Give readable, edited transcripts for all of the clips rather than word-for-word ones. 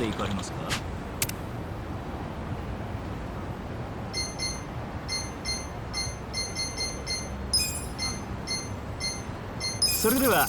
いかれますか？それでは。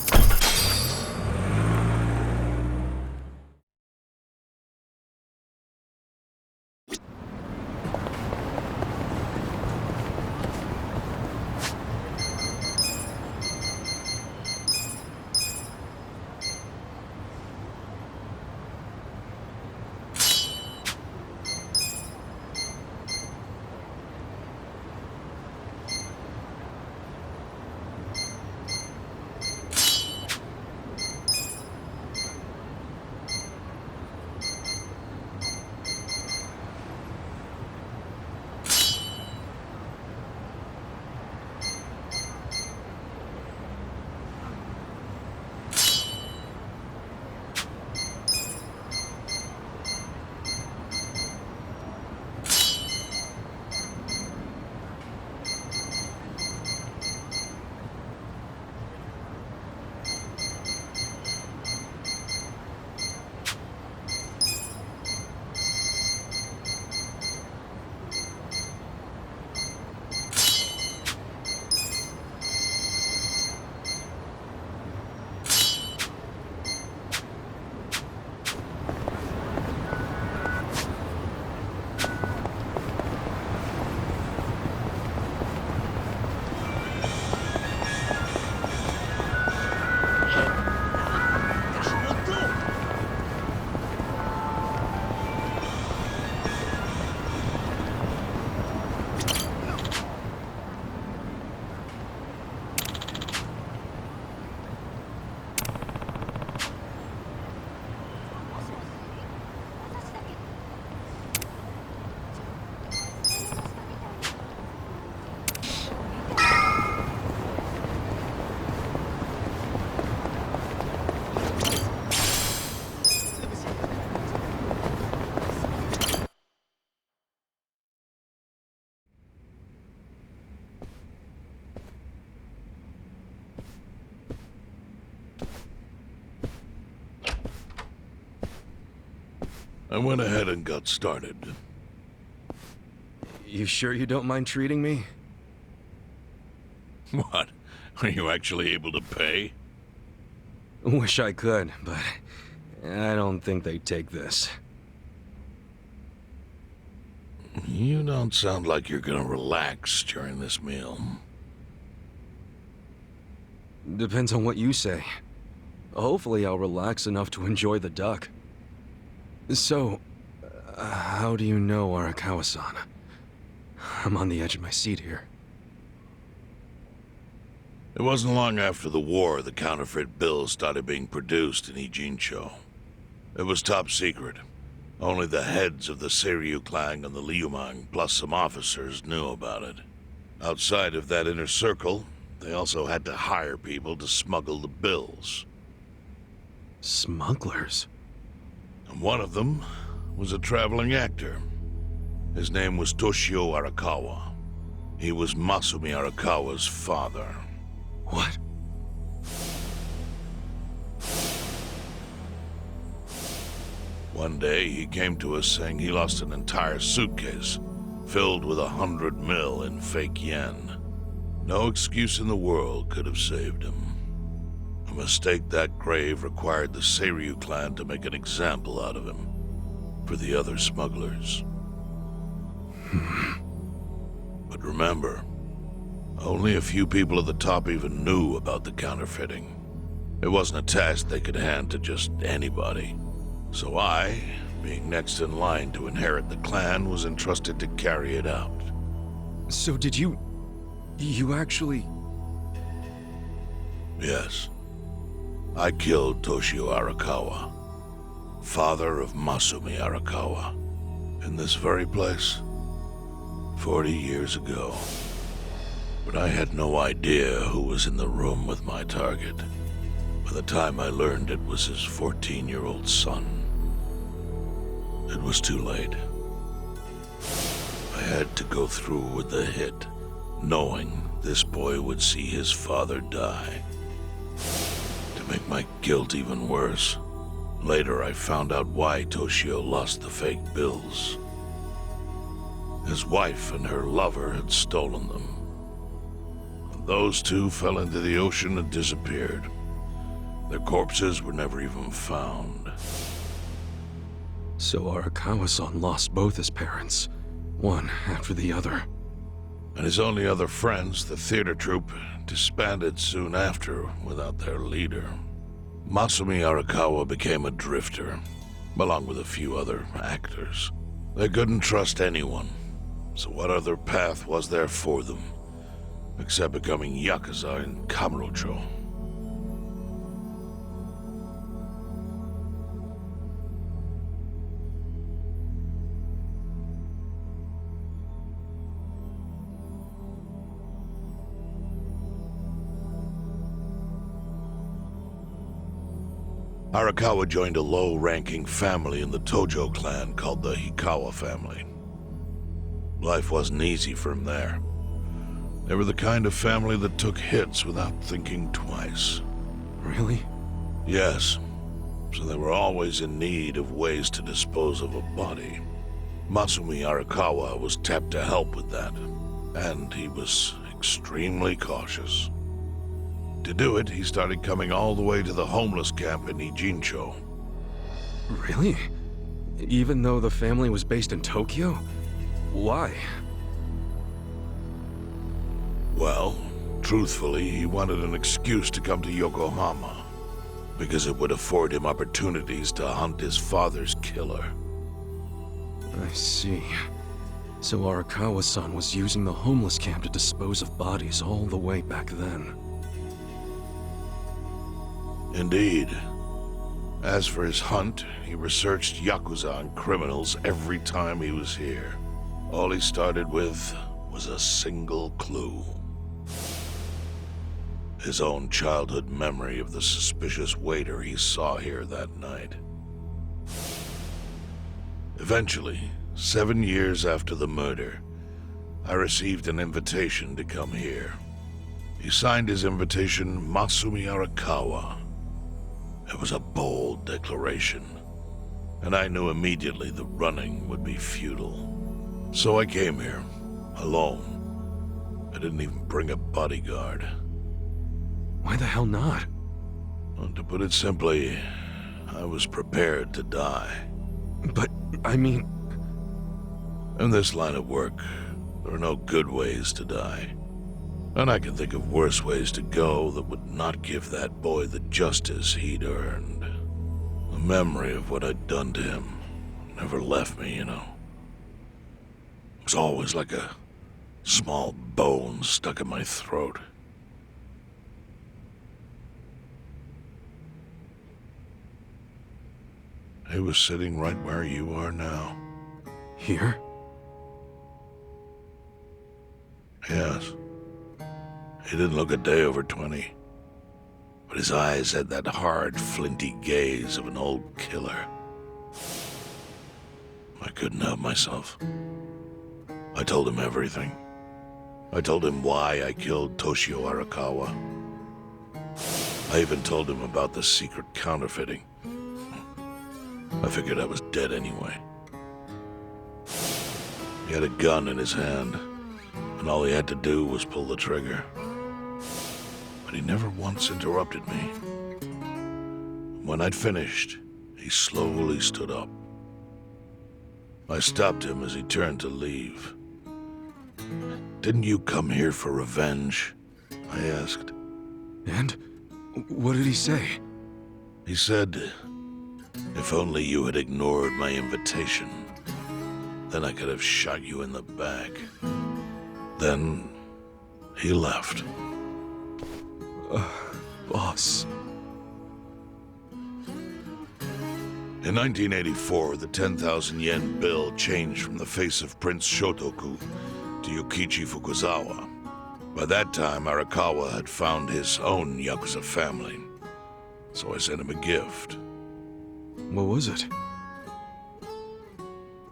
I went ahead and got started. You sure you don't mind treating me? What? Are you actually able to pay? Wish I could, but I don't think they'd take this. You don't sound like you're gonna relax during this meal. Depends on what you say. Hopefully I'll relax enough to enjoy the duck. So, how do you know Arakawa-san? I'm on the edge of my seat here. It wasn't long after the war the counterfeit bills started being produced in Ijincho. It was top secret. Only the heads of the Seiryu clan and the Liumang, plus some officers, knew about it. Outside of that inner circle, they also had to hire people to smuggle the bills. Smugglers? And one of them was a traveling actor. His name was Toshio Arakawa. He was Masumi Arakawa's father. What? One day, he came to us saying he lost an entire suitcase filled with 100 mil in fake yen. No excuse in the world could have saved him. A mistake that grave required the Seiryu clan to make an example out of him for the other smugglers. But remember, only a few people at the top even knew about the counterfeiting. It wasn't a task they could hand to just anybody. So I, being next in line to inherit the clan, was entrusted to carry it out. So did you actually... Yes. I killed Toshio Arakawa, father of Masumi Arakawa, in this very place, 40 years ago. But I had no idea who was in the room with my target. By the time I learned it was his 14-year-old son, it was too late. I had to go through with the hit, knowing this boy would see his father die. To make my guilt even worse, Later, I found out why Toshio lost the fake bills. His wife and her lover had stolen them. And those two fell into the ocean and disappeared. Their corpses were never even found. So Arakawa-san lost both his parents, one after the other. And his only other friends, the theater troupe, disbanded soon after without their leader. Masumi Arakawa became a drifter, along with a few other actors. They couldn't trust anyone, so what other path was there for them, except becoming Yakuza in Kamurocho? Arakawa joined a low-ranking family in the Tojo clan called the Hikawa family. Life wasn't easy for him there. They were the kind of family that took hits without thinking twice. Really? Yes. So they were always in need of ways to dispose of a body. Masumi Arakawa was tapped to help with that, and he was extremely cautious. To do it, he started coming all the way to the homeless camp in Ijincho. Really? Even though the family was based in Tokyo? Why? Well, truthfully, he wanted an excuse to come to Yokohama, because it would afford him opportunities to hunt his father's killer. I see. So Arakawa-san was using the homeless camp to dispose of bodies all the way back then. Indeed. As for his hunt, he researched Yakuza and criminals every time he was here. All he started with was a single clue. His own childhood memory of the suspicious waiter he saw here that night. Eventually, 7 years after the murder, I received an invitation to come here. He signed his invitation Masumi Arakawa. It was a bold declaration, and I knew immediately the running would be futile. So I came here, alone. I didn't even bring a bodyguard. Why the hell not? Well, to put it simply, I was prepared to die. But, I mean... In this line of work, there are no good ways to die. And I can think of worse ways to go that would not give that boy the justice he'd earned. The memory of what I'd done to him never left me, you know. It was always like a small bone stuck in my throat. He was sitting right where you are now. Here? Yes. He didn't look a day over 20. But his eyes had that hard, flinty gaze of an old killer. I couldn't help myself. I told him everything. I told him why I killed Toshio Arakawa. I even told him about the secret counterfeiting. I figured I was dead anyway. He had a gun in his hand, and all he had to do was pull the trigger. But he never once interrupted me. When I'd finished, he slowly stood up. I stopped him as he turned to leave. "Didn't you come here for revenge?" I asked. And? What did he say? He said, "If only you had ignored my invitation, then I could have shot you in the back." Then he left. Boss. In 1984, the 10,000 yen bill changed from the face of Prince Shotoku to Yukichi Fukuzawa. By that time, Arakawa had found his own Yakuza family, so I sent him a gift. What was it?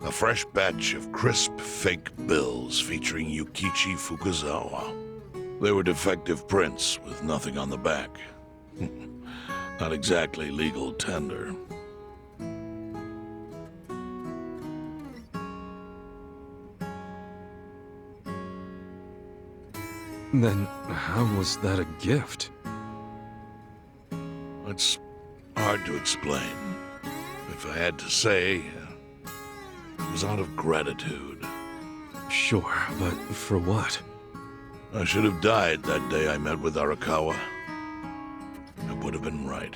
A fresh batch of crisp, fake bills featuring Yukichi Fukuzawa. They were defective prints with nothing on the back. Not exactly legal tender. Then how was that a gift? It's hard to explain. If I had to say, it was out of gratitude. Sure, but for what? I should have died that day I met with Arakawa. It would have been right.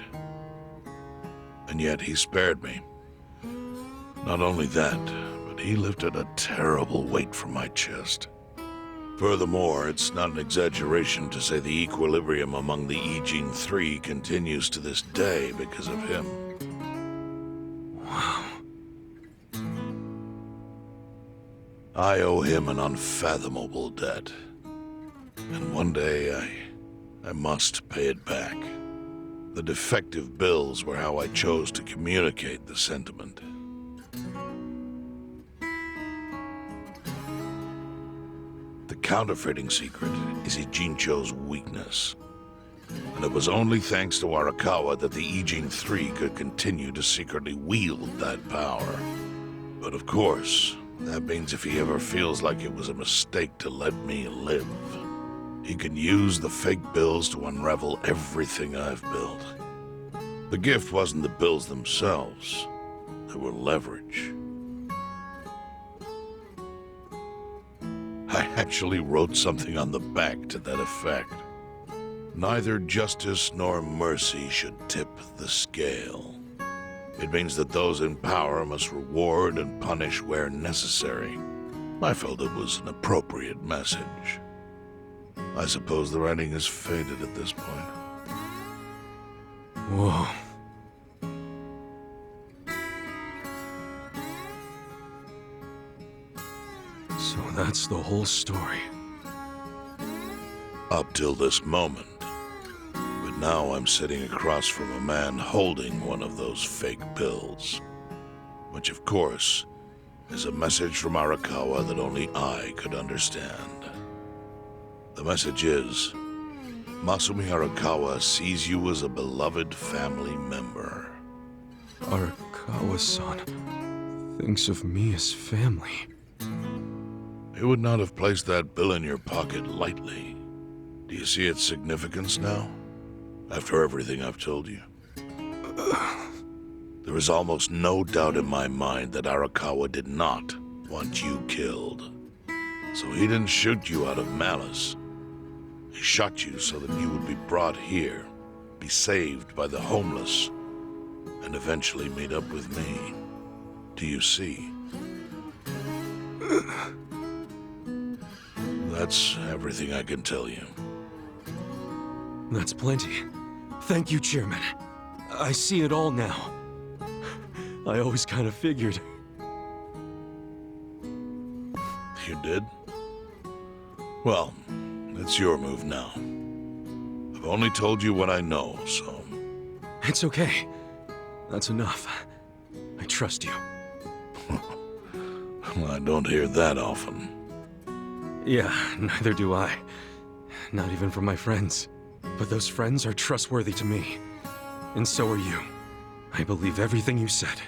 And yet he spared me. Not only that, but he lifted a terrible weight from my chest. Furthermore, it's not an exaggeration to say the equilibrium among the Ijin Three continues to this day because of him. Wow. I owe him an unfathomable debt. And one day, I must pay it back. The defective bills were how I chose to communicate the sentiment. The counterfeiting secret is Ijincho's weakness. And it was only thanks to Arakawa that the Ijin Three could continue to secretly wield that power. But of course, that means if he ever feels like it was a mistake to let me live, he can use the fake bills to unravel everything I've built. The gift wasn't the bills themselves. They were leverage. I actually wrote something on the back to that effect. Neither justice nor mercy should tip the scale. It means that those in power must reward and punish where necessary. I felt it was an appropriate message. I suppose the writing is faded at this point. Whoa. So that's the whole story. Up till this moment. But now I'm sitting across from a man holding one of those fake bills. Which, of course, is a message from Arakawa that only I could understand. The message is, Masumi Arakawa sees you as a beloved family member. Arakawa-san thinks of me as family. He would not have placed that bill in your pocket lightly. Do you see its significance now? After everything I've told you? There is almost no doubt in my mind that Arakawa did not want you killed. So he didn't shoot you out of malice. He shot you so that you would be brought here, be saved by the homeless, and eventually meet up with me. Do you see? That's everything I can tell you. That's plenty. Thank you, Chairman. I see it all now. I always kind of figured. You did? Well, it's your move now. I've only told you what I know, so... It's okay. That's enough. I trust you. Well, I don't hear that often. Yeah, neither do I. Not even from my friends. But those friends are trustworthy to me. And so are you. I believe everything you said.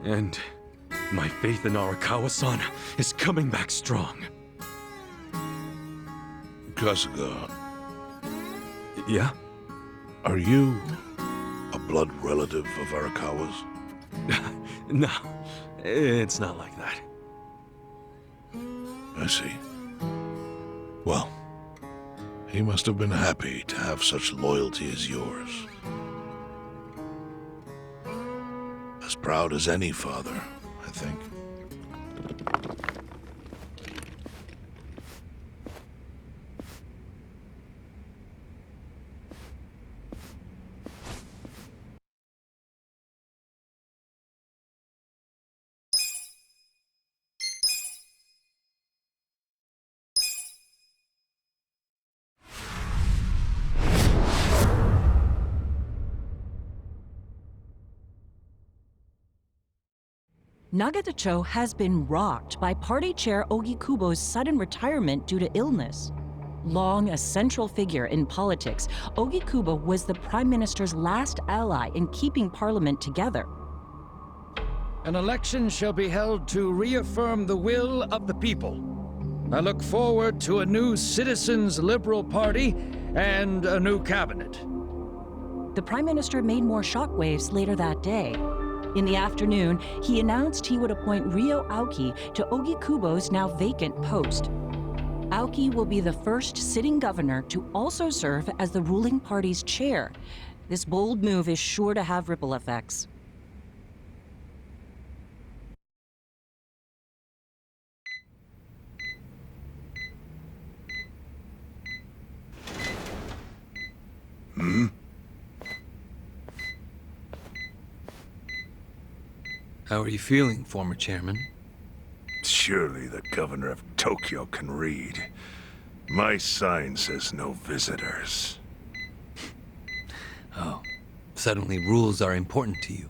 And my faith in Arakawa-san is coming back strong. Kasuga, Yeah? are you a blood relative of Arakawa's? No, it's not like that. I see. Well, he must have been happy to have such loyalty as yours. As proud as any father, I think. Nagatacho has been rocked by party chair Ogikubo's sudden retirement due to illness. Long a central figure in politics, Ogikubo was the Prime Minister's last ally in keeping Parliament together. An election shall be held to reaffirm the will of the people. I look forward to a new Citizens Liberal Party and a new cabinet. The Prime Minister made more shockwaves later that day. In the afternoon, he announced he would appoint Ryo Aoki to Ogikubo's now vacant post. Aoki will be the first sitting governor to also serve as the ruling party's chair. This bold move is sure to have ripple effects. How are you feeling, former chairman? Surely the governor of Tokyo can read. My sign says no visitors. Oh, suddenly rules are important to you.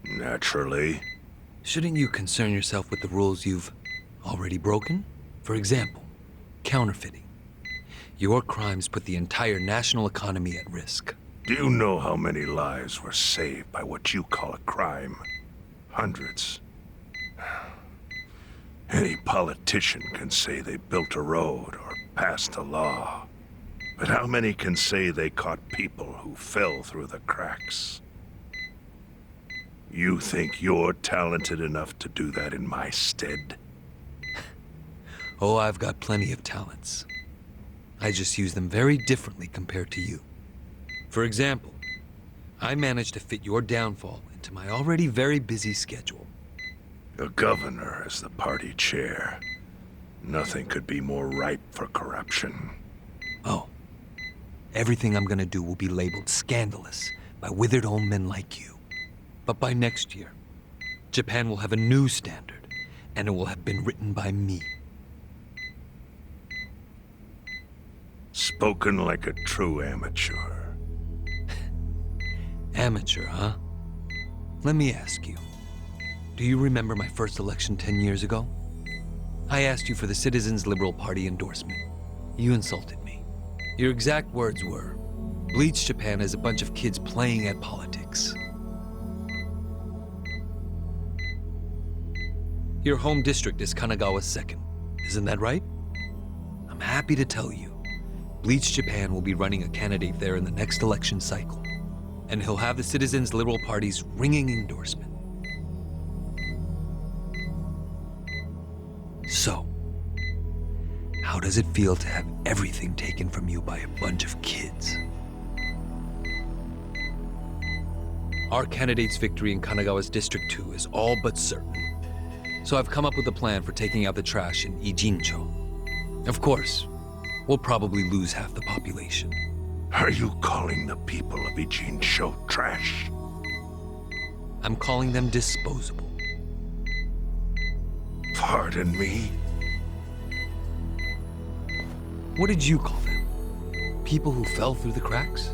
Naturally. Shouldn't you concern yourself with the rules you've already broken? For example, counterfeiting. Your crimes put the entire national economy at risk. Do you know how many lives were saved by what you call a crime? Hundreds. Any politician can say they built a road or passed a law. But how many can say they caught people who fell through the cracks? You think you're talented enough to do that in my stead? Oh, I've got plenty of talents. I just use them very differently compared to you. For example, I managed to fit your downfall into my already very busy schedule. A governor as the party chair. Nothing could be more ripe for corruption. Oh, everything I'm gonna do will be labeled scandalous by withered old men like you. But by next year, Japan will have a new standard, and it will have been written by me. Spoken like a true amateur. Amateur, huh? Let me ask you. Do you remember my first election 10 years ago? I asked you for the Citizens Liberal Party endorsement. You insulted me. Your exact words were, "Bleach Japan is a bunch of kids playing at politics." Your home district is Kanagawa's second. Isn't that right? I'm happy to tell you, Bleach Japan will be running a candidate there in the next election cycle. And he'll have the Citizens Liberal Party's ringing endorsement. So, how does it feel to have everything taken from you by a bunch of kids? Our candidate's victory in Kanagawa's District 2 is all but certain. So I've come up with a plan for taking out the trash in Ijincho. Of course, we'll probably lose half the population. Are you calling the people of Ijincho trash? I'm calling them disposable. Pardon me? What did you call them? People who fell through the cracks?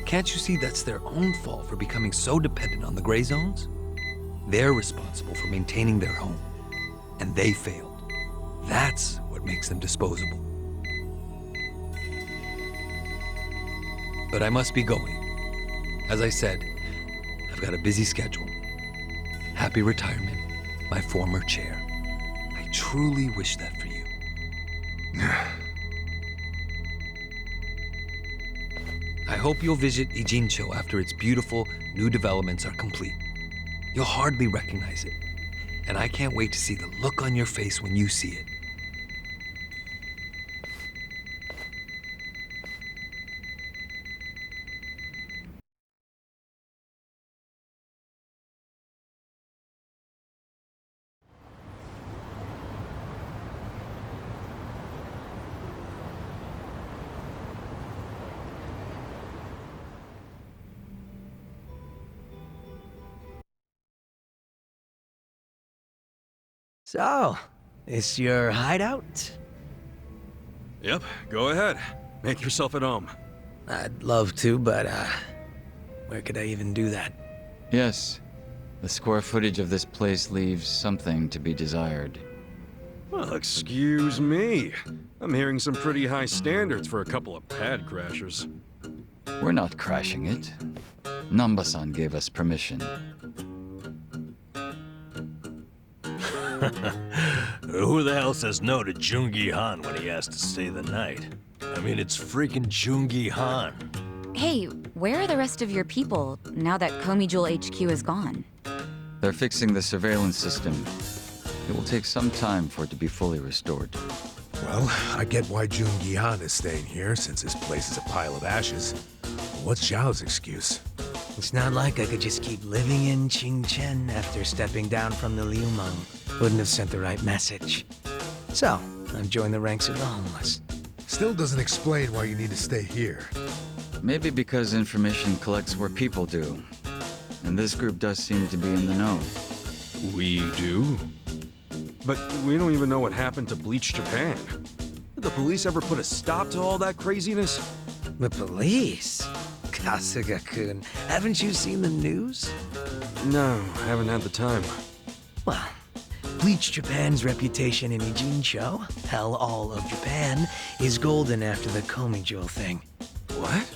Can't you see that's their own fault for becoming so dependent on the gray zones? They're responsible for maintaining their home, and they failed. That's what makes them disposable. But I must be going. As I said, I've got a busy schedule. Happy retirement, my former chair. I truly wish that for you. I hope you'll visit Ijincho after its beautiful new developments are complete. You'll hardly recognize it, and I can't wait to see the look on your face when you see it. So, this your hideout? Yep, go ahead. Make yourself at home. I'd love to, but, where could I even do that? Yes. The square footage of this place leaves something to be desired. Well, excuse me. I'm hearing some pretty high standards for a couple of pad crashers. We're not crashing it. Namba-san gave us permission. Who the hell says no to Jungi Han when he asks to stay the night? I mean, it's freaking Jungi Han. Hey, where are the rest of your people now that Komijul HQ is gone? They're fixing the surveillance system. It will take some time for it to be fully restored. Well, I get why Jungi Han is staying here, since his place is a pile of ashes. What's Zhao's excuse? It's not like I could just keep living in Qingchen after stepping down from the Liumeng. Wouldn't have sent the right message. So, I've joined the ranks of the homeless. Still doesn't explain why you need to stay here. Maybe because information collects where people do. And this group does seem to be in the know. We do? But we don't even know what happened to Bleach Japan. Did the police ever put a stop to all that craziness? The police? Kasuga-kun, haven't you seen the news? No, haven't had the time. Well, Bleach Japan's reputation in Ijincho, hell all of Japan, is golden after the Komijul thing. What?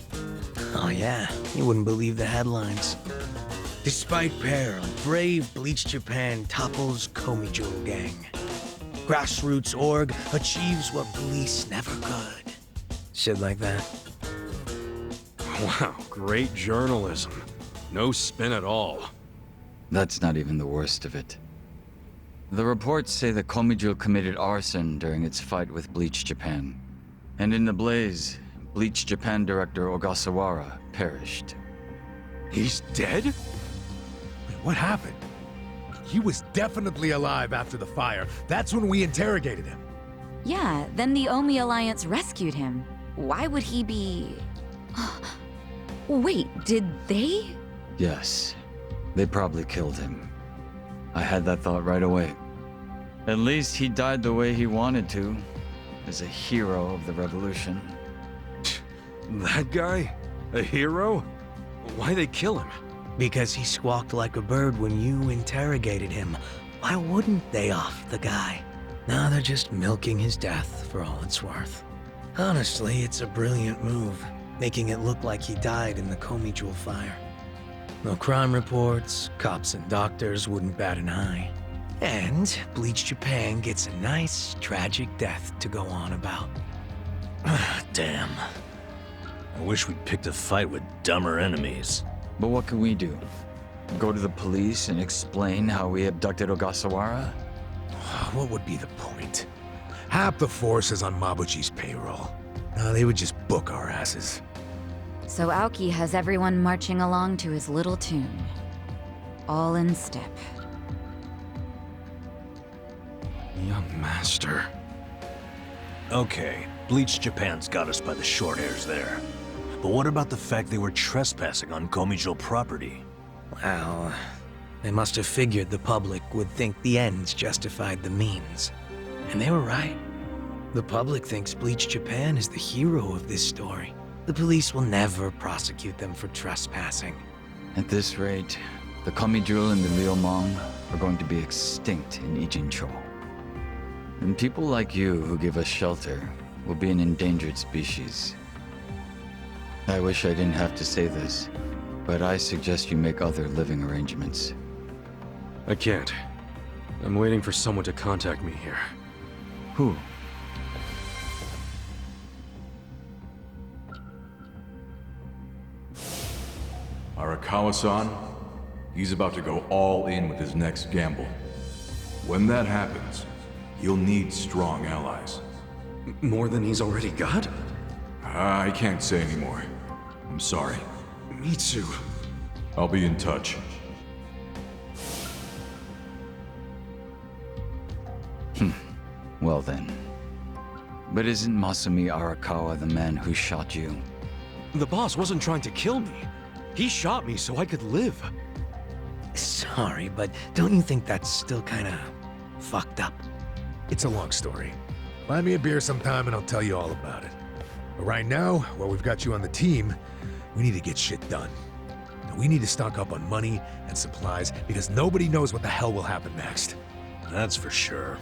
Oh yeah, you wouldn't believe the headlines. Despite peril, brave Bleach Japan topples Komijul gang. Grassroots org achieves what police never could. Shit like that. Wow, great journalism. No spin at all. That's not even the worst of it. The reports say that Komijul committed arson during its fight with Bleach Japan. And in the blaze, Bleach Japan director Ogasawara perished. He's dead? Wait, what happened? He was definitely alive after the fire. That's when we interrogated him. Yeah, then the Omi Alliance rescued him. Why would he be... Wait, did they? Yes, they probably killed him. I had that thought right away. At least he died the way he wanted to, as a hero of the revolution. That guy? A hero? Why'd they kill him? Because he squawked like a bird when you interrogated him. Why wouldn't they off the guy? Now they're just milking his death for all it's worth. Honestly, it's a brilliant move, making it look like he died in the Komijul fire. No crime reports, cops and doctors wouldn't bat an eye. And Bleach Japan gets a nice, tragic death to go on about. Damn. I wish we'd picked a fight with dumber enemies. But what can we do? Go to the police and explain how we abducted Ogasawara? What would be the point? Half the force is on Mabuchi's payroll. No, they would just book our asses. So Aoki has everyone marching along to his little tune. All in step. Young master. Okay, Bleach Japan's got us by the short hairs there. But what about the fact they were trespassing on Komijul property? Well, they must have figured the public would think the ends justified the means. And they were right. The public thinks Bleach Japan is the hero of this story. The police will never prosecute them for trespassing. At this rate, the Komijul and the Liumeng are going to be extinct in Ijincho. And people like you who give us shelter will be an endangered species. I wish I didn't have to say this, but I suggest you make other living arrangements. I can't. I'm waiting for someone to contact me here. Who? Arakawa-san, he's about to go all in with his next gamble. When that happens, you'll need strong allies. More than he's already got? I can't say anymore. I'm sorry. Mitsu. I'll be in touch. Well then. But isn't Masumi Arakawa the man who shot you? The boss wasn't trying to kill me. He shot me so I could live. Sorry, but don't you think that's still kinda fucked up? It's a long story. Buy me a beer sometime and I'll tell you all about it. But right now, while we've got you on the team, we need to get shit done. Now, we need to stock up on money and supplies because nobody knows what the hell will happen next. That's for sure.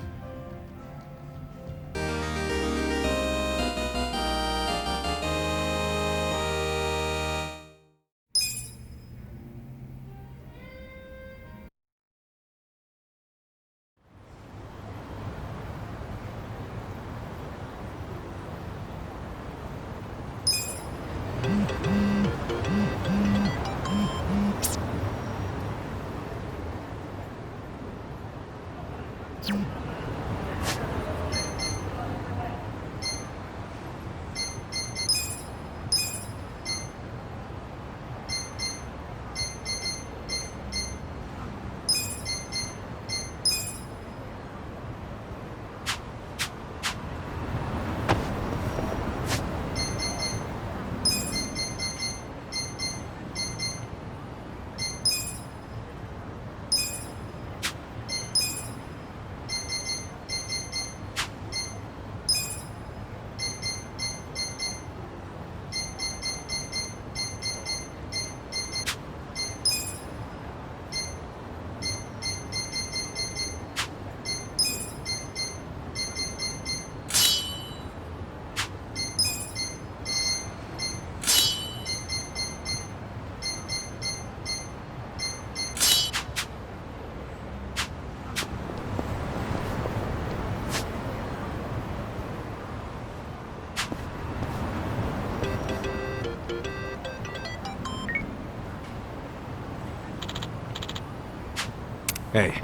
Hey.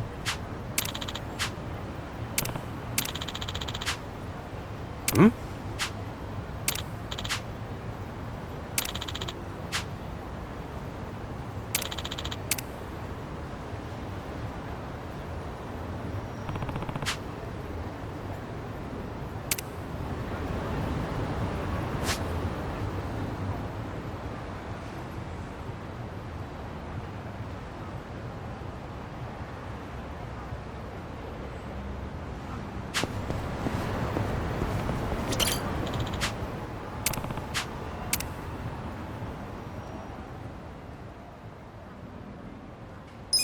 Hmm?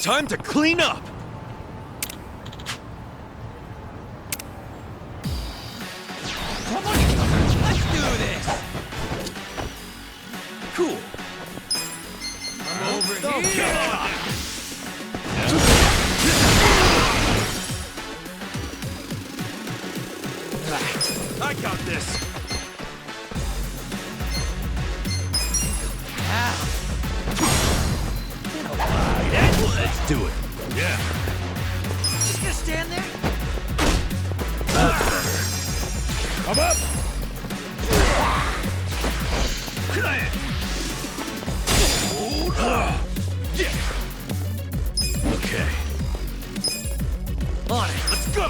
Time to clean up! Come on, let's do this! Cool. I'm over here! I got this! Let's do it. Yeah. Just gonna stand there? That's better. Come up! Okay. On it, let's go!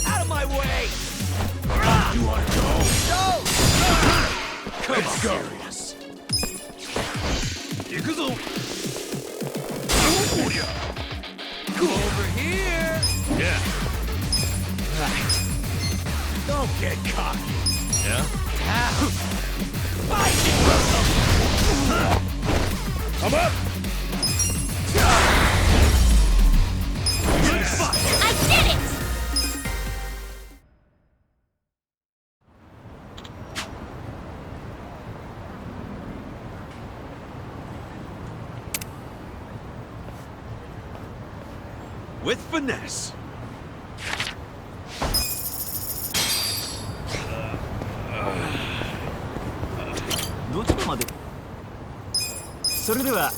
Out of my way! You want to go? Go! Let's go. Yakuza! Over here! Yeah. Right. Don't get cocky. Yeah? Come up! I did it! With finesse. どちらまでそれでは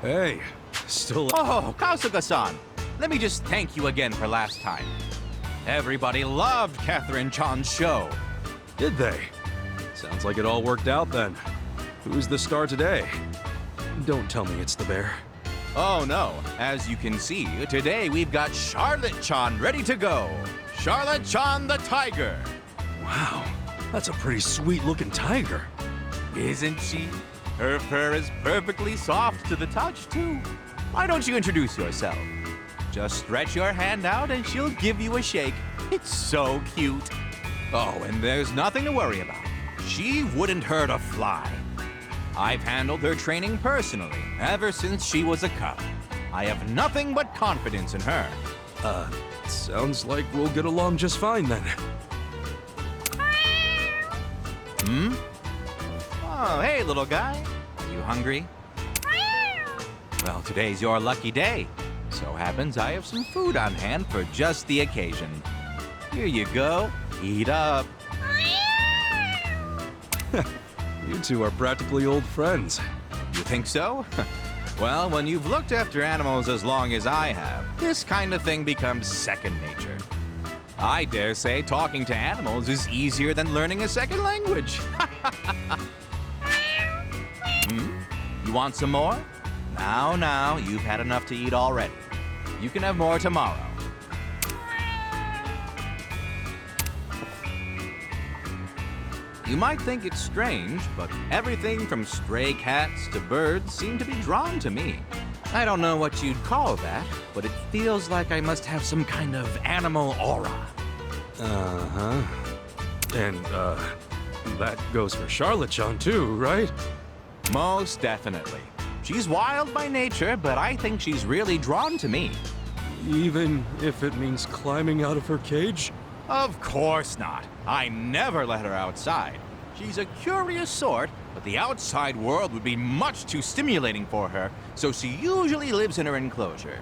Hey, still. Oh, Kasuga-san! Let me just thank you again for last time. Everybody loved Catherine Chan's show. Did they? Sounds like it all worked out then. Who's the star today? Don't tell me it's the bear. Oh no, as you can see, today we've got Charlotte Chan ready to go. Charlotte Chan the Tiger. Wow, that's a pretty sweet looking tiger. Isn't she? Her fur is perfectly soft to the touch, too. Why don't you introduce yourself? Just stretch your hand out and she'll give you a shake. It's so cute. Oh, and there's nothing to worry about. She wouldn't hurt a fly. I've handled her training personally ever since she was a cub. I have nothing but confidence in her. Sounds like we'll get along just fine then. Hmm? Oh, hey, little guy. Are you hungry? Well, today's your lucky day. So happens I have some food on hand for just the occasion. Here you go. Eat up. You two are practically old friends. You think so? Well, when you've looked after animals as long as I have, this kind of thing becomes second nature. I dare say talking to animals is easier than learning a second language. You want some more? Now, you've had enough to eat already. You can have more tomorrow. You might think it's strange, but everything from stray cats to birds seem to be drawn to me. I don't know what you'd call that, but it feels like I must have some kind of animal aura. Uh-huh. And, that goes for Charlotte-chan too, right? Most definitely. She's wild by nature, but I think she's really drawn to me. Even if it means climbing out of her cage? Of course not. I never let her outside. She's a curious sort, but the outside world would be much too stimulating for her, so she usually lives in her enclosure.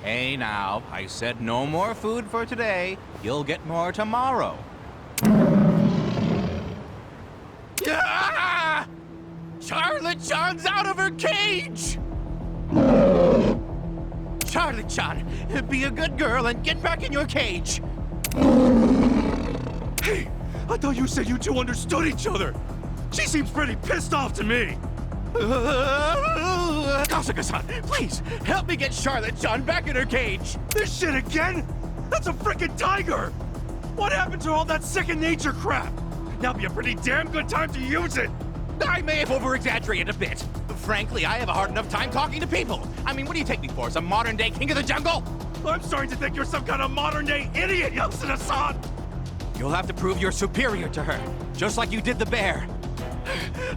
Hey now, I said no more food for today. You'll get more tomorrow. Ah! Charlotte-chan's out of her cage! Charlotte-chan, be a good girl and get back in your cage. Hey, I thought you said you two understood each other. She seems pretty pissed off to me. Kasuga-san, please, help me get Charlotte-chan back in her cage. This shit again? That's a freaking tiger! What happened to all that second nature crap? Now'd be a pretty damn good time to use it. I may have over-exaggerated a bit. Frankly, I have a hard enough time talking to people. I mean, what do you take me for, some modern-day king of the jungle? I'm starting to think you're some kind of modern-day idiot, Yasuda-san! You'll have to prove you're superior to her, just like you did the bear.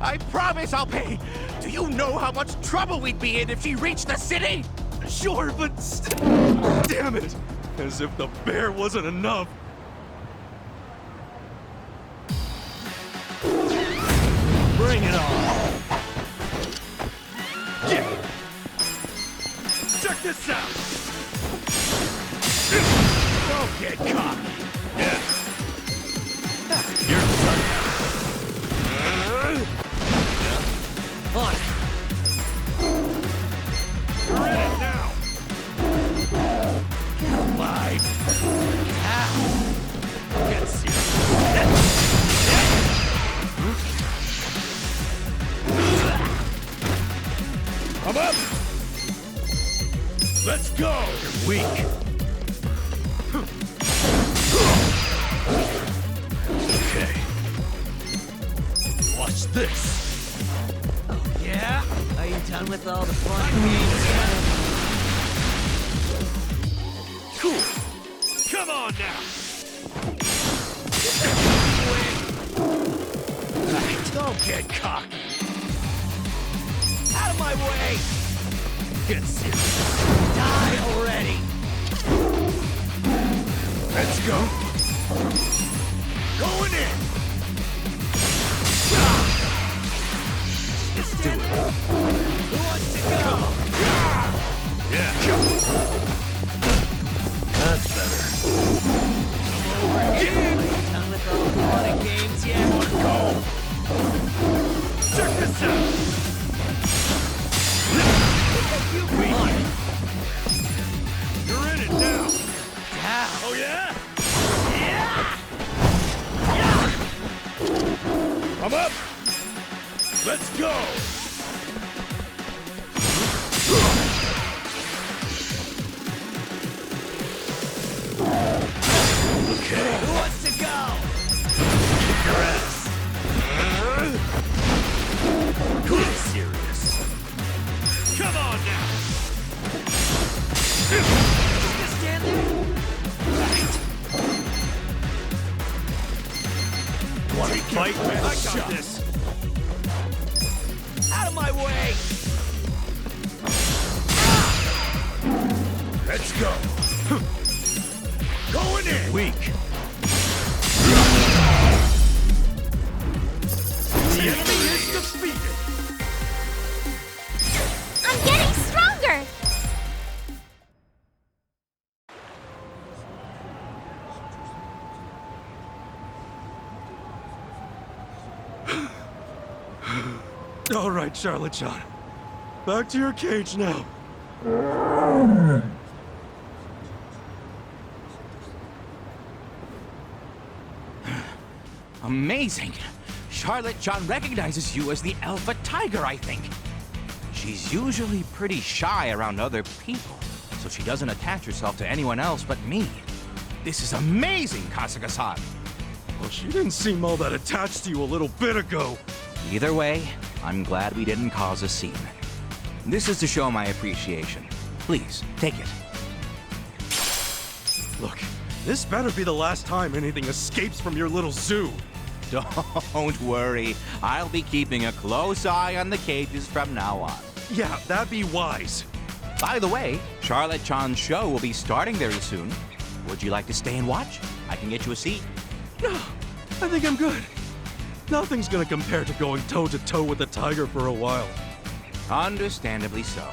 I promise I'll pay. Do you know how much trouble we'd be in if she reached the city? Sure, but damn it! As if the bear wasn't enough. Bring it on! Yeah! Check this out! Don't get cocky! Yeah! Your turn! On it! You're in it now! Alive! Get serious! Come up! Let's go! You're weak! Okay. Watch this! Oh, yeah? Are you done with all the fun games yet? Cool! Come on now! Don't get cocky! Out of my way! Get serious! Die already! Let's go! Going in! Let's do it! Who wants to go? Yeah! That's better. Come over here! Done with all the fun and games yet? Go! Check this out! You're in it now! Yeah. Oh yeah? Yeah! Yeah! Come up! Let's go! Okay. Who wants to go? Kick your ass. Let's go. Going in. Weak. The enemy is defeated. I'm getting stronger! All right, Charlotte-chan. Back to your cage now. Amazing. Charlotte-chan recognizes you as the alpha tiger, I think. She's usually pretty shy around other people, so she doesn't attach herself to anyone else but me. This is amazing, Kasuga-san. Well, she didn't seem all that attached to you a little bit ago. Either way, I'm glad we didn't cause a scene. This is to show my appreciation. Please, take it. Look, this better be the last time anything escapes from your little zoo. Don't worry. I'll be keeping a close eye on the cages from now on. Yeah, that'd be wise. By the way, Charlotte-chan's show will be starting very soon. Would you like to stay and watch? I can get you a seat. No, I think I'm good. Nothing's gonna compare to going toe-to-toe with the tiger for a while. Understandably so.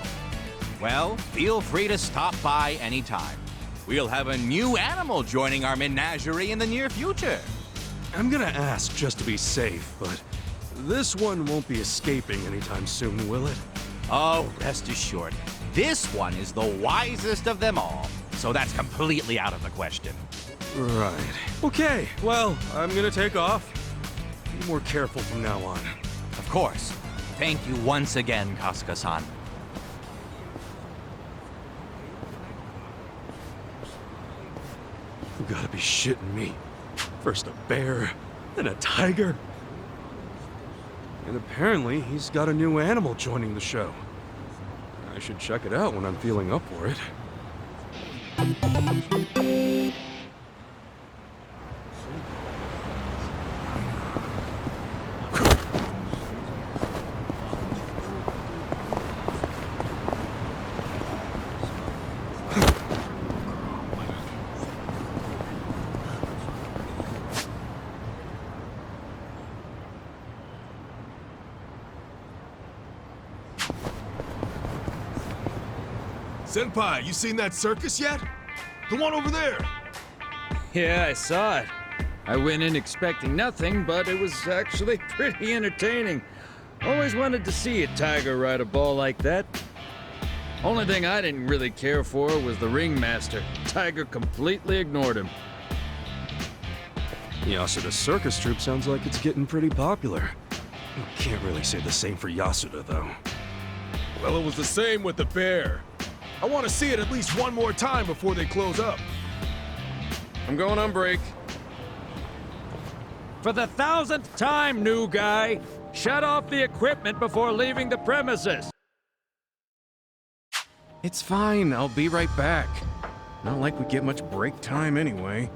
Well, feel free to stop by anytime. We'll have a new animal joining our menagerie in the near future. I'm gonna ask just to be safe, but this one won't be escaping anytime soon, will it? Oh, rest assured. This one is the wisest of them all, so that's completely out of the question. Right. Okay, well, I'm gonna take off. Be more careful from now on. Of course. Thank you once again, Kasuga-san. You gotta be shitting me. First a bear, then a tiger. And apparently, he's got a new animal joining the show. I should check it out when I'm feeling up for it. Senpai, you seen that circus yet? The one over there. Yeah, I saw it. I went in expecting nothing, but it was actually pretty entertaining. Always wanted to see a tiger ride a ball like that. Only thing I didn't really care for was the ringmaster. Tiger completely ignored him. Yasuda's circus troupe sounds like it's getting pretty popular. Can't really say the same for Yasuda, though. Well, it was the same with the bear. I want to see it at least one more time before they close up. I'm going on break. For the 1000th time, new guy, shut off the equipment before leaving the premises. It's fine, I'll be right back. Not like we get much break time anyway.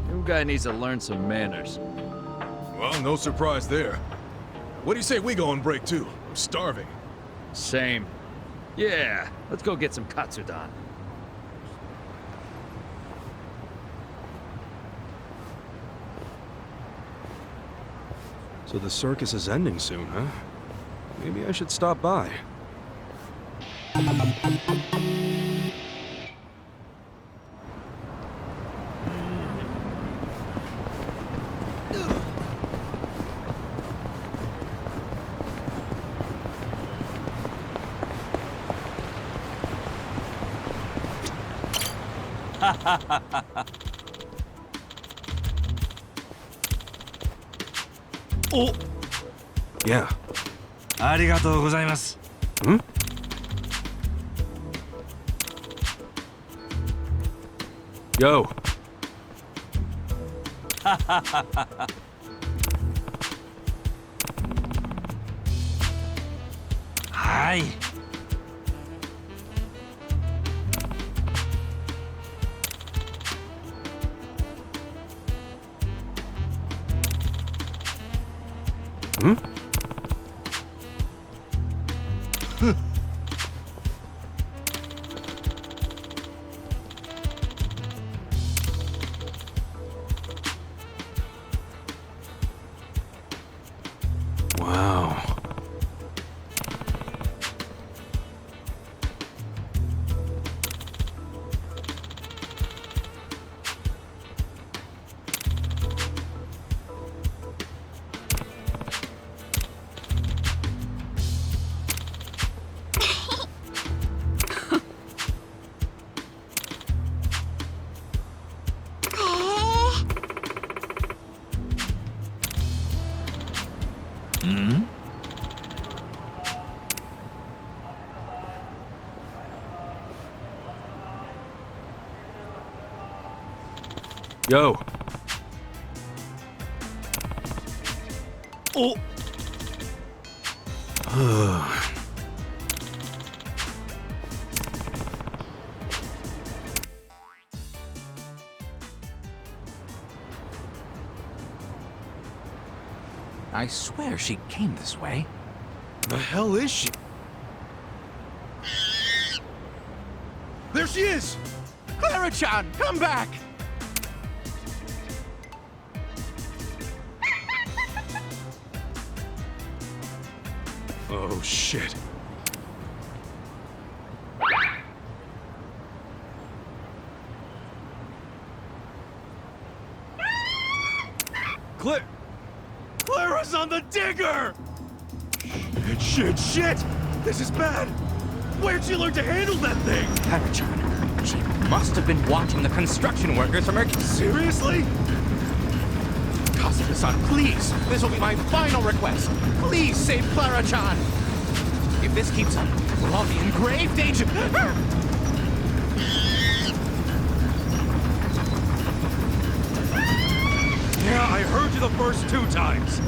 New guy needs to learn some manners. Well, no surprise there. What do you say we go on break too? I'm starving. Same. Yeah, let's go get some katsudan. So the circus is ending soon, huh? Maybe I should stop by. Oh! Yeah. ありがとうございます。Hmm? Yo. Hi. Hmm? Hmm? Yo. Oh! I swear she came this way. The hell is she? There she is! Clara-chan, come back! Oh, shit. Clara's on the digger! Shit! This is bad! Where'd she learn to handle that thing? Clara-chan, she must have been watching the construction workers from her... Seriously? Kasuga-san, please! This will be my final request! Please save Clara-chan! If this keeps up, we'll all be in grave danger! Yeah, I heard you the first 2 times!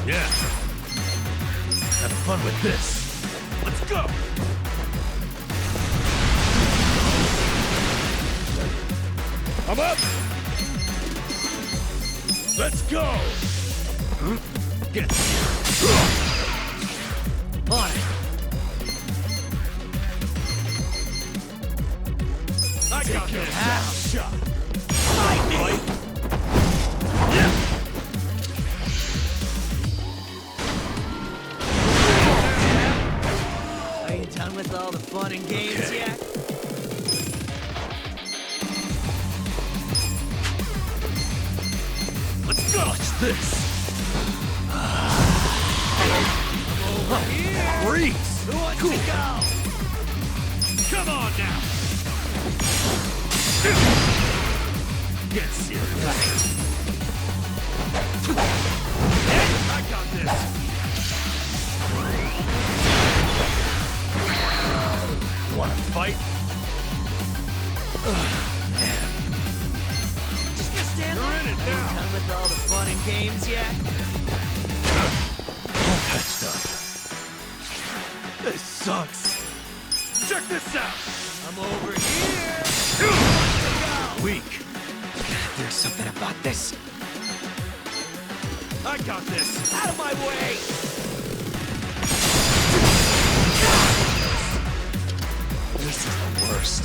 Yeah. Have fun with this. Let's go! I'm up! Let's go! Get on it! I got this! Half shot! Fight me! Are you done with all the fun and games yet? Let's go! Watch this! Over here! Freeze! Who wants to go? Come on now! Get serious! I got this! Wanna fight? Just gonna stand there? You're in it now! Done with all the fun and games yet? Patched up. This sucks! Check this out! I'm over here! Weak. There's something about this. I got this! Out of my way! This is the worst.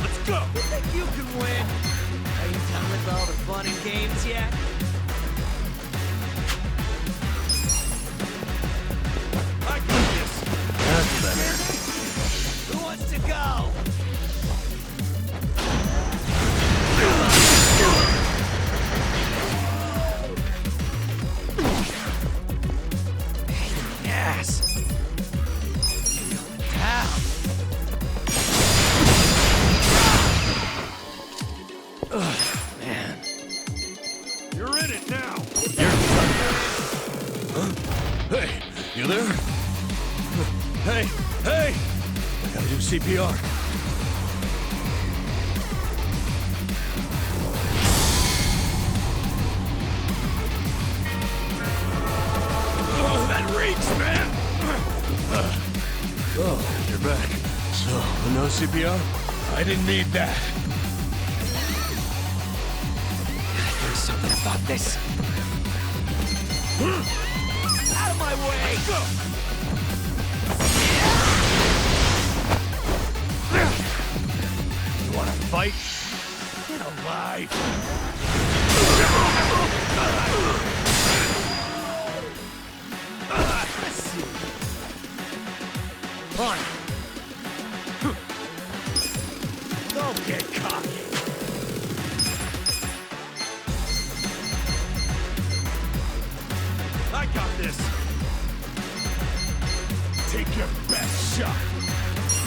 Let's go! You think you can win? Are you done with all the fun and games yet? I got this! That's better. Who wants to go? Yes! Down. Man. You're in it now! Huh? Hey, you there? Hey! I gotta do CPR. Oh, that reeks, man! Oh, you're back. So, no CPR? I didn't need that. There's something about this. Out of my way! Go! You wanna fight? Get alive! On it. Don't get cocky. I got this. Take your best shot.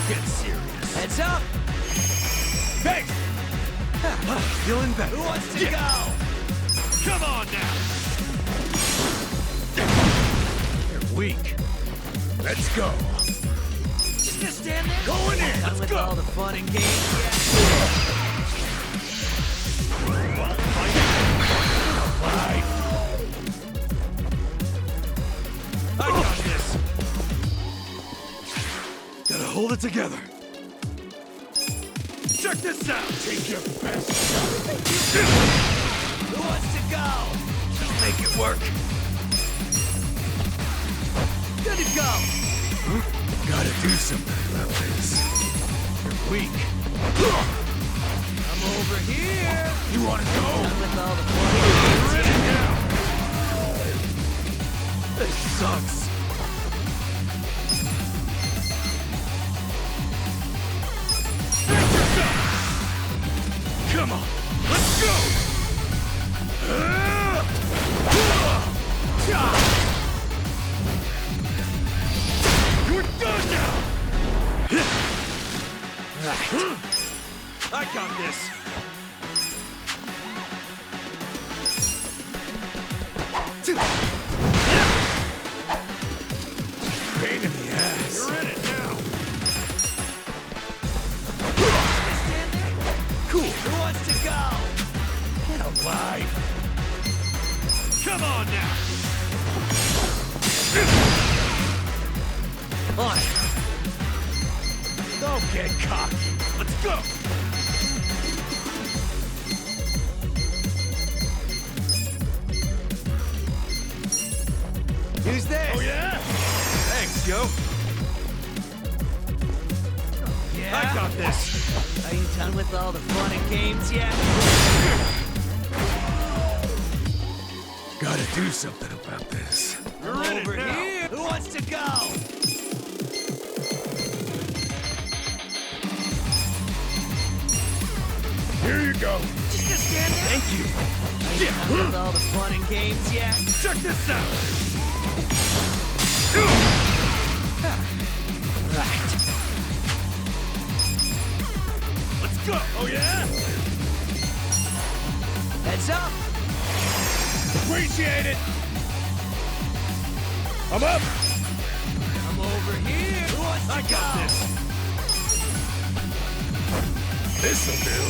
Get serious. Heads up. Thanks. Feeling better. Who wants to go? Come on now. You're weak. Let's go. Just gonna stand there? Going in. Done with all the fun and games yet? I got this. Gotta hold it together. Check this out. Take your best shot. Who wants to go? Make it work. Good to go. Gotta do something about this. You're weak. I'm over here. You wanna go? Done with all the fun. Ready now. This sucks. Come on, let's go! You're done now! I got this. Pain in the ass. You're in it now. Cool. Who wants to go? Get alive. Come on now. On it. Don't get cocky. Let's go. Who's this? Oh yeah? Thanks, yo. Yeah? I got this. Are you done with all the fun and games yet? Gotta do something about this. You're over here. Who wants to go? Here you go. Just gonna stand there? Thank you. Are you done with all the fun and games yet? Check this out. Right. Let's go. Oh yeah? Heads up. Appreciate it. I'm up. I'm over here. Who wants to I go? got this. This'll do.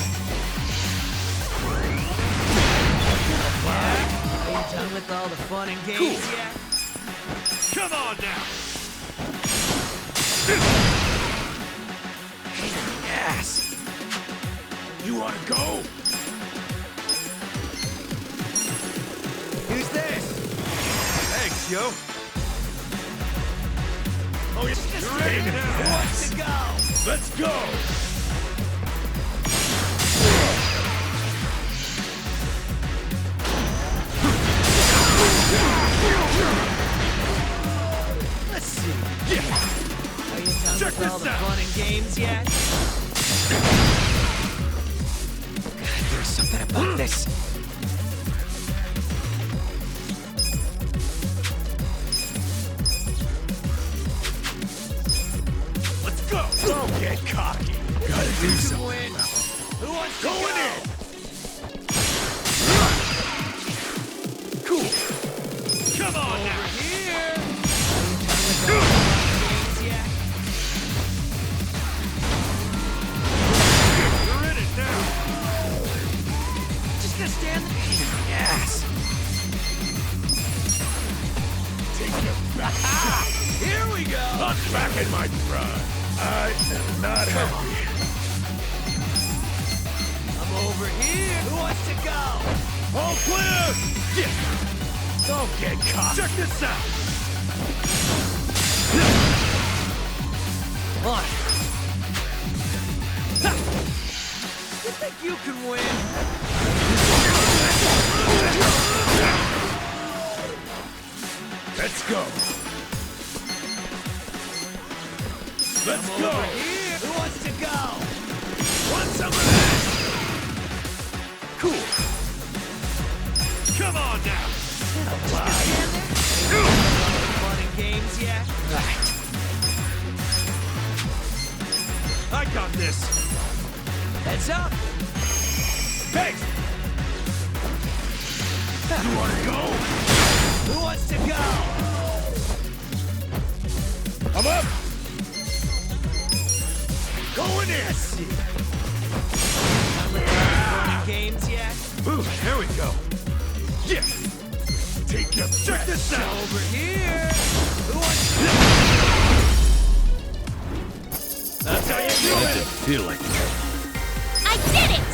Yeah? Are you done with all the fun and games Cool. yet? Come on now. Yes. You wanna go? Who's this? Thanks, yo. Oh, You're ready now. Who wants to go? Let's go. Let's see. Yeah. Are you done Check with all this the out. fun and games yet? Gotta do something about this. Let's go. Don't get cocky. Gotta do You something win. about it. Who wants to Going go? in. Cool. Come on now. Over here. You're in it now. Just gonna stand there. Yes. Take your best shot. Here we go. I'm back in my prime. I am not happy. I'm over here. Who wants to go? All clear. Yeah. Don't get caught. Check this out. On. You think you can win? Let's go. Let's go! Who wants to go? Want some of this? Cool. Come on now! Fun and games yet? I got this! Heads up! Hey! You wanna go? Who wants to go? I'm up! Going in! Fun and games yet? Ooh, there we go. Yeah! Take your check this out! Over here! Who wants to... That's how you do That it! didn't feel like it. I did it!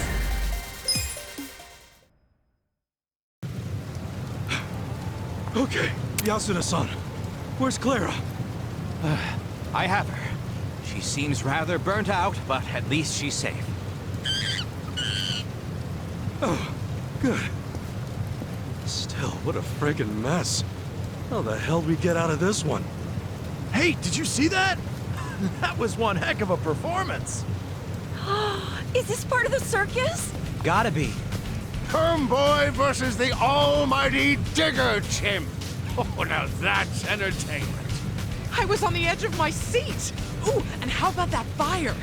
Okay, Yasuda-san. Where's Clara? I have her. She seems rather burnt out, but at least she's safe. Oh, good. Still, what a friggin' mess. How the hell do we get out of this one? Hey, did you see that? That was one heck of a performance. Is this part of the circus? Gotta be. Boy versus the almighty digger chimp. Oh, now that's entertainment. I was on the edge of my seat. Ooh, and how about that fire?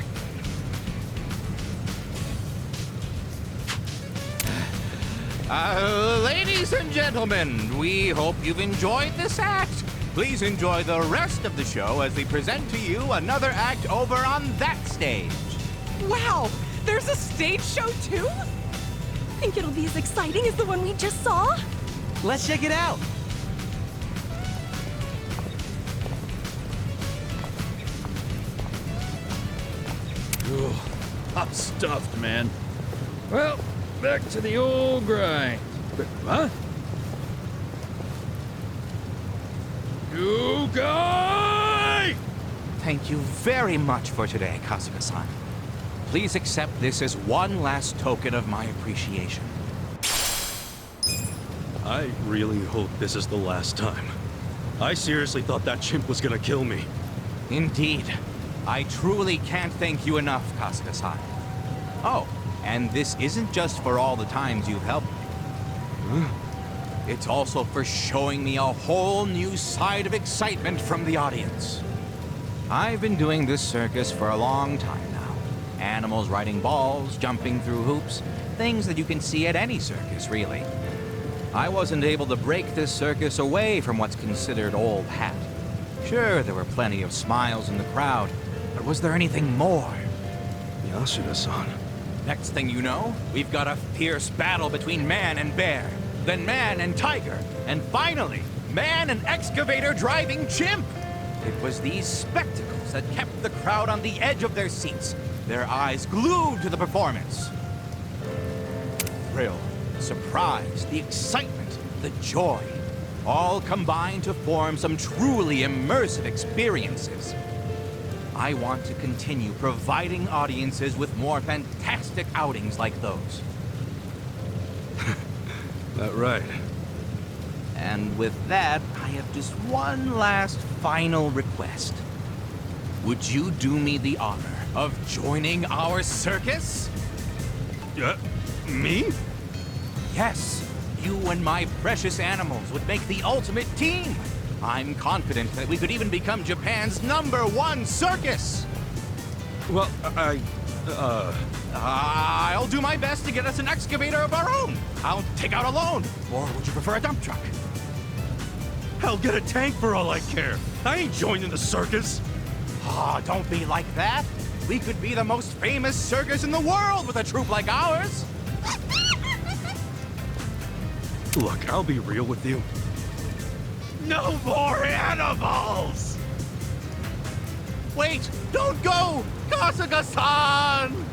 Ladies and gentlemen, we hope you've enjoyed this act. Please enjoy the rest of the show as we present to you another act over on that stage. Wow, there's a stage show too? Think it'll be as exciting as the one we just saw? Let's check it out. Ooh, I'm stuffed, man. Well, back to the old grind. Huh? You guy! Thank you very much for today, Kasuga-san. Please accept this as one last token of my appreciation. I really hope this is the last time. I seriously thought that chimp was gonna kill me. Indeed. I truly can't thank you enough, Kasuga-san. Oh, and this isn't just for all the times you've helped me. It's also for showing me a whole new side of excitement from the audience. I've been doing this circus for a long time now. Animals riding balls, jumping through hoops, things that you can see at any circus, really. I wasn't able to break this circus away from what's considered old hat. Sure, there were plenty of smiles in the crowd, but was there anything more? Yasuda-san. Next thing you know, we've got a fierce battle between man and bear, then man and tiger, and finally, man and excavator driving chimp. It was these spectacles that kept the crowd on the edge of their seats, their eyes glued to the performance. The thrill, the surprise, the excitement, the joy, all combined to form some truly immersive experiences. I want to continue providing audiences with more fantastic outings like those. That right. And with that, I have just one last final request. Would you do me the honor of joining our circus? Me? Yes, you and my precious animals would make the ultimate team. I'm confident that we could even become Japan's #1 circus. Well, I'll do my best to get us an excavator of our own. I'll take out a loan. Or would you prefer a dump truck? I'll get a tank for all I care. I ain't joining the circus. Ah, don't be like that. We could be the most famous circus in the world with a troupe like ours. Look, I'll be real with you. No more animals! Wait, don't go! Kasuga-san!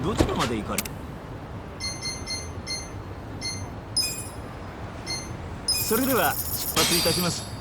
どちらまで行かれそれでは出発いたします。